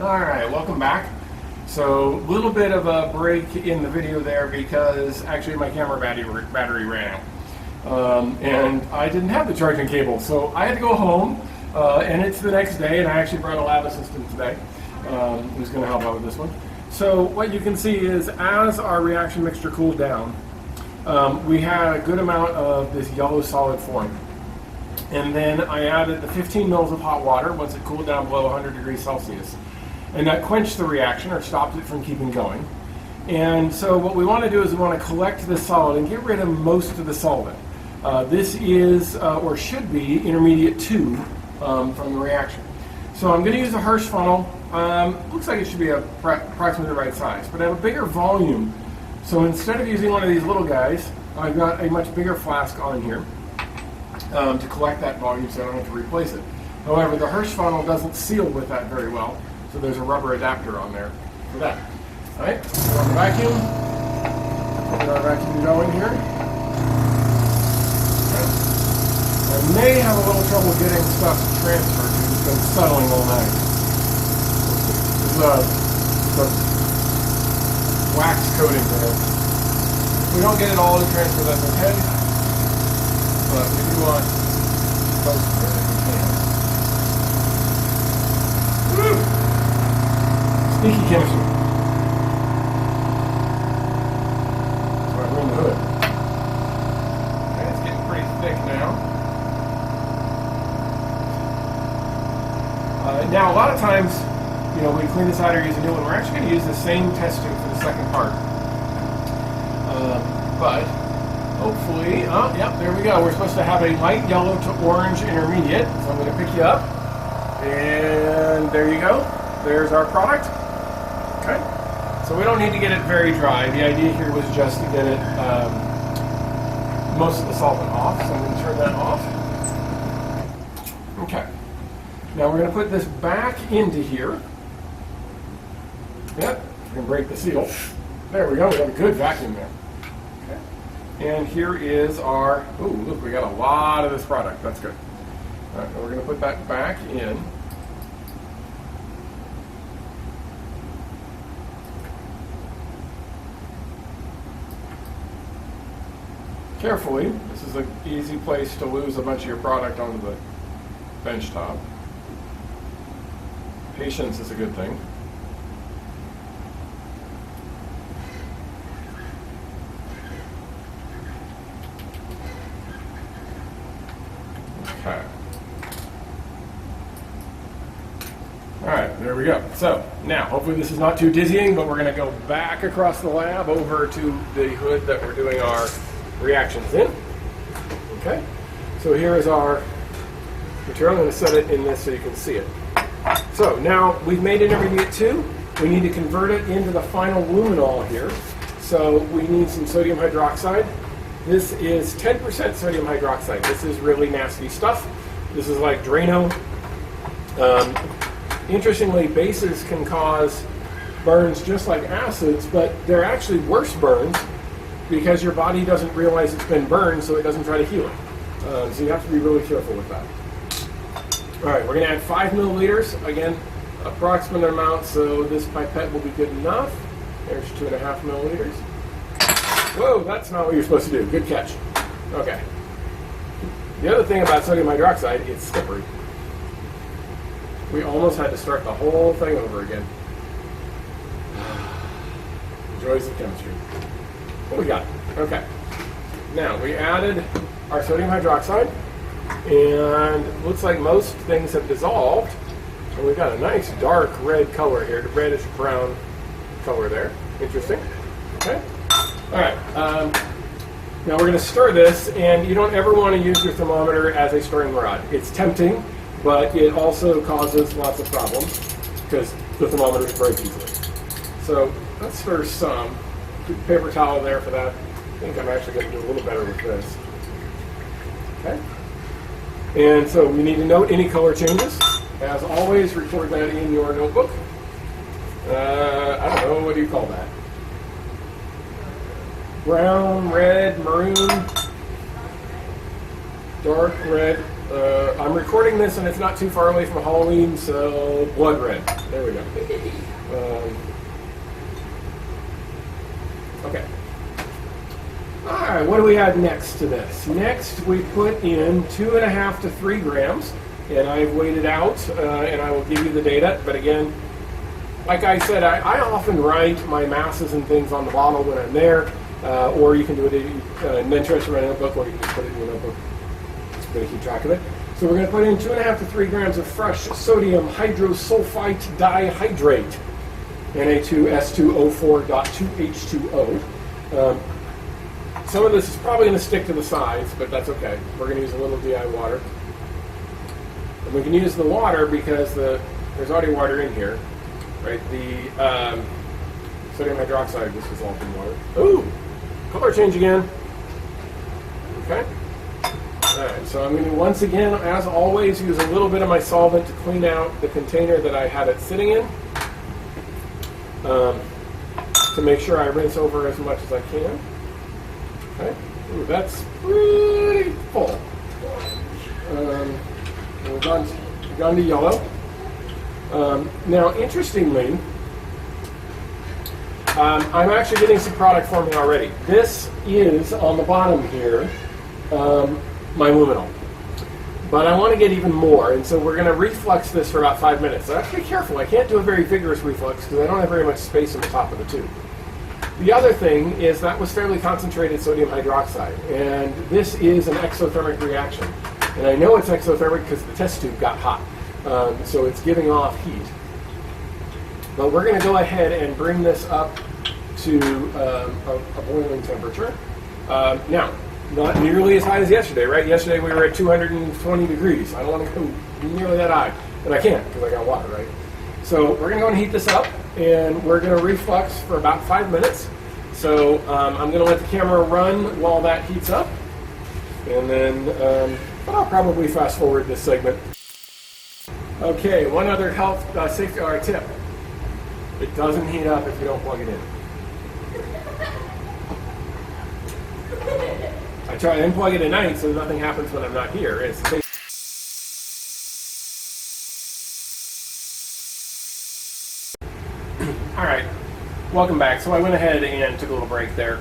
Alright, welcome back. So, a little bit of a break in the video there because actually my camera battery ran out. And I didn't have the charging cable, so I had to go home, and it's the next day, and I actually brought a lab assistant today who's going to help out with this one. So what you can see is as our reaction mixture cooled down, we had a good amount of this yellow solid form. And then I added the 15 mils of hot water once it cooled down below 100 degrees Celsius. And that quenched the reaction or stopped it from keeping going. And so what we want to do is we want to collect this solid and get rid of most of the solvent. This is, or should be, intermediate 2 from the reaction. So I'm going to use a Hirsch funnel. Looks like it should be approximately the right size, but I have a bigger volume. So instead of using one of these little guys, I've got a much bigger flask on here to collect that volume so I don't have to replace it. However, the Hirsch funnel doesn't seal with that very well. So there's a rubber adapter on there for that. All right, so on the vacuum, get our vacuum going here. Okay. I may have a little trouble getting stuff transferred because it's been settling all night. This is a wax coating there. If we don't get it all to transfer, that's okay. But we do want most of it if we can. Woo! Sneaky chemistry. That's why we're in the hood. Okay, it's getting pretty thick now. Now, a lot of times, you know, we clean this out or use a new one. We're actually going to use the same test tube for the second part. But hopefully, yep, there we go. We're supposed to have a light yellow to orange intermediate. So I'm going to pick you up. And there you go. There's our product. Okay, so we don't need to get it very dry. The idea here was just to get it most of the solvent off, so I'm going to turn that off. Okay, now we're going to put this back into here. Yep, we can break the seal. There we go, we have a good vacuum there. Okay, and here is our, ooh, look, we got a lot of this product. That's good. All right, we're going to put that back in. Carefully, this is an easy place to lose a bunch of your product onto the bench top. Patience is a good thing. Okay. All right, there we go. So now, hopefully this is not too dizzying, but we're going to go back across the lab over to the hood that we're doing our reactions in. Okay, so here is our material. I'm going to set it in this so you can see it. So now we've made intermediate 2. We need to convert it into the final luminol here. So we need some sodium hydroxide. This is 10% sodium hydroxide. This is really nasty stuff. This is like Drano. Interestingly, bases can cause burns just like acids, but they're actually worse burns because your body doesn't realize it's been burned, so it doesn't try to heal it. So you have to be really careful with that. All right, we're going to add 5 milliliters. Again, approximate amount, so this pipette will be good enough. There's 2.5 milliliters. Whoa, that's not what you're supposed to do. Good catch. Okay. The other thing about sodium hydroxide, it's slippery. We almost had to start the whole thing over again. Joys of chemistry. What we got? Okay. Now, we added our sodium hydroxide, and it looks like most things have dissolved. And we've got a nice dark red color here, the reddish brown color there. Interesting. Okay. All right. Now we're going to stir this, and you don't ever want to use your thermometer as a stirring rod. It's tempting, but it also causes lots of problems because the thermometers break easily. So let's stir some. Put paper towel there for that. I think I'm actually going to do a little better with this. Okay. And so we need to note any color changes. As always, record that in your notebook. I don't know, what do you call that? Brown, red, maroon, dark red. I'm recording this and it's not too far away from Halloween, so blood red. There we go. Okay. Alright, what do we add next to this? Next, we put in 2.5 to 3 grams, and I've weighed it out, and I will give you the data. But again, like I said, I often write my masses and things on the bottle when I'm there, or you can do it in interested in my notebook, or you can just put it in your notebook. It's going to keep track of it. So we're going to put in 2.5 to 3 grams of fresh sodium hydrosulfite dihydrate, Na2S2O4.2H2O. Some of this is probably going to stick to the sides, but that's okay. We're going to use a little DI water. And we can use the water because there's already water in here, right? The sodium hydroxide just dissolved in water. Ooh, color change again. Okay. All right, so I'm going to once again, as always, use a little bit of my solvent to clean out the container that I had it sitting in, to make sure I rinse over as much as I can. Okay. Ooh, that's pretty full. We've gone to yellow. Now, interestingly, I'm actually getting some product forming already. This is, on the bottom here, my luminol. But I want to get even more, and so we're going to reflux this for about 5 minutes. So I have to be careful. I can't do a very vigorous reflux because I don't have very much space in the top of the tube. The other thing is that was fairly concentrated sodium hydroxide, and this is an exothermic reaction. And I know it's exothermic because the test tube got hot, so it's giving off heat. But we're going to go ahead and bring this up to a boiling temperature. Now, not nearly as high as yesterday, right? Yesterday we were at 220 degrees. I don't want to go nearly that high, and I can't because I got water, right? So we're going to go and heat this up, and we're going to reflux for about 5 minutes. So I'm going to let the camera run while that heats up, and then but I'll probably fast forward this segment. Okay, one other health safety tip. It doesn't heat up if you don't plug it in. I try to unplug it at night so nothing happens when I'm not here. It's all right, welcome back. So I went ahead and took a little break there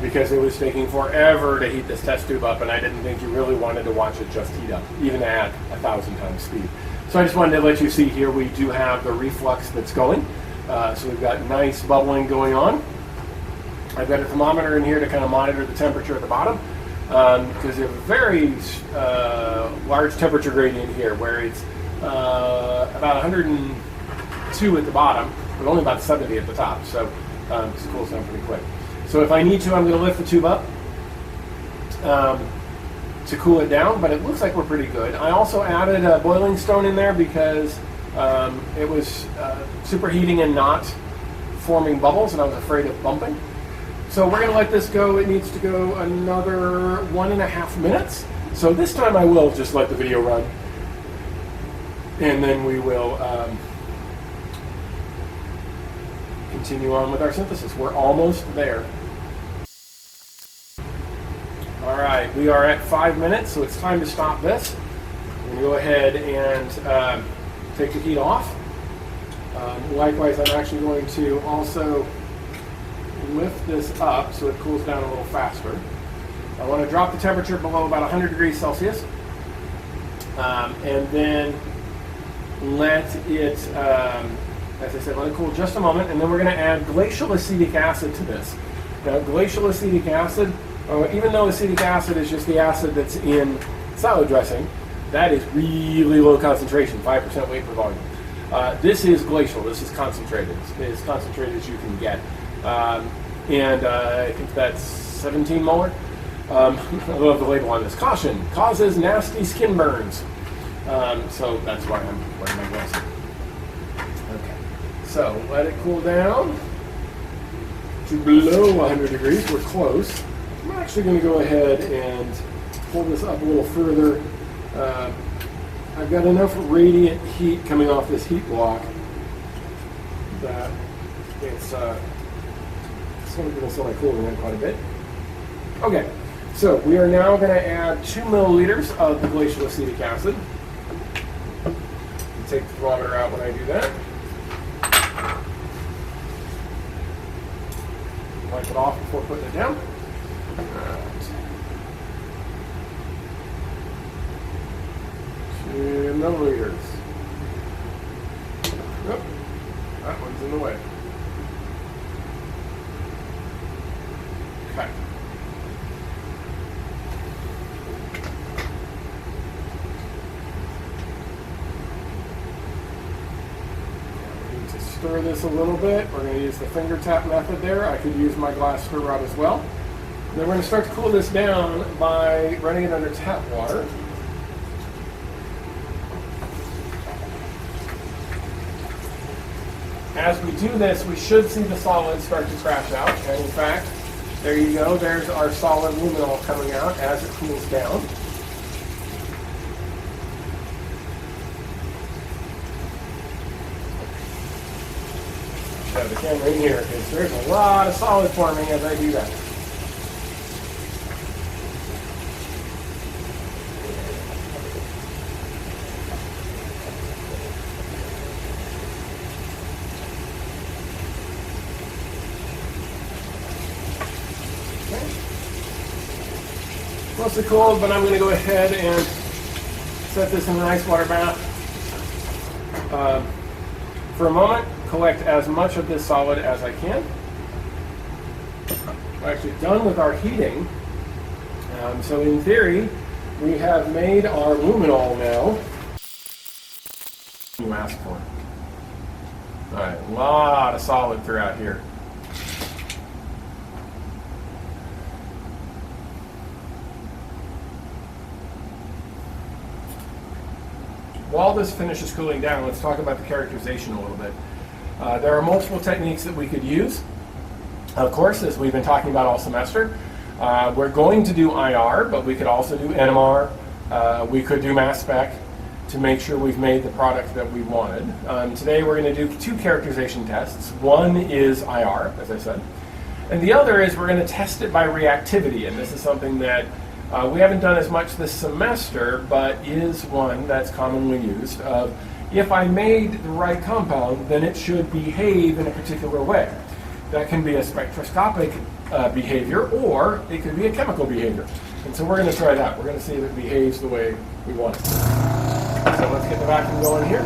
because it was taking forever to heat this test tube up, and I didn't think you really wanted to watch it just heat up, even at 1,000 times speed. So I just wanted to let you see here we do have the reflux that's going. So we've got nice bubbling going on. I've got a thermometer in here to kind of monitor the temperature at the bottom because you have a very large temperature gradient here where it's about 102 at the bottom, but only about 70 at the top. So it cools down pretty quick. So if I need to, I'm going to lift the tube up to cool it down, but it looks like we're pretty good. I also added a boiling stone in there because it was superheating and not forming bubbles, and I was afraid of bumping. So we're going to let this go. It needs to go another 1.5 minutes. So this time I will just let the video run, and then we will continue on with our synthesis. We're almost there. All right, we are at 5 minutes, so it's time to stop this. I'm going to go ahead and take the heat off. Likewise, I'm actually going to also lift this up so it cools down a little faster. I want to drop the temperature below about 100 degrees Celsius, and then let it, as I said, let it cool just a moment, and then we're going to add glacial acetic acid to this. Now, glacial acetic acid, even though acetic acid is just the acid that's in salad dressing, that is really low concentration, 5% weight per volume. This is glacial. This is concentrated. It's as concentrated as you can get. And I think that's 17 molar. I love the label on this. Caution, causes nasty skin burns. So that's why I'm wearing my gloves. Okay. So let it cool down to below 100 degrees. We're close. I'm actually going to go ahead and pull this up a little further. I've got enough radiant heat coming off this heat block that it's going to still like cooling in quite a bit. Okay, So we are now going to add 2 milliliters of the glacial acetic acid. Take the thermometer out when I do that. Wipe it off before putting it down. Right. 2 milliliters. Nope, that one's in the way. Okay. Stir this a little bit. We're going to use the finger tap method there. I could use my glass stir rod as well. And then we're going to start to cool this down by running it under tap water. As we do this, we should see the solids start to crash out. And in fact, there you go. There's our solid luminol coming out as it cools down. Have the camera in here because there's a lot of solid forming as I do that. Okay. Mostly cold, but I'm going to go ahead and set this in an ice water bath for a moment. Collect as much of this solid as I can. We're actually done with our heating. So in theory, we have made our luminol now. You asked for. All right, a lot of solid throughout here. While this finishes cooling down, let's talk about the characterization a little bit. There are multiple techniques that we could use. Of course, as we've been talking about all semester, we're going to do IR, but we could also do NMR. We could do mass spec to make sure we've made the product that we wanted. Today we're going to do 2 characterization tests. One is IR, as I said, and the other is we're going to test it by reactivity, and this is something that we haven't done as much this semester, but is one that's commonly used. If I made the right compound, then it should behave in a particular way. That can be a spectroscopic behavior, or it could be a chemical behavior. And so we're going to try that. We're going to see if it behaves the way we want it. So let's get the vacuum going here.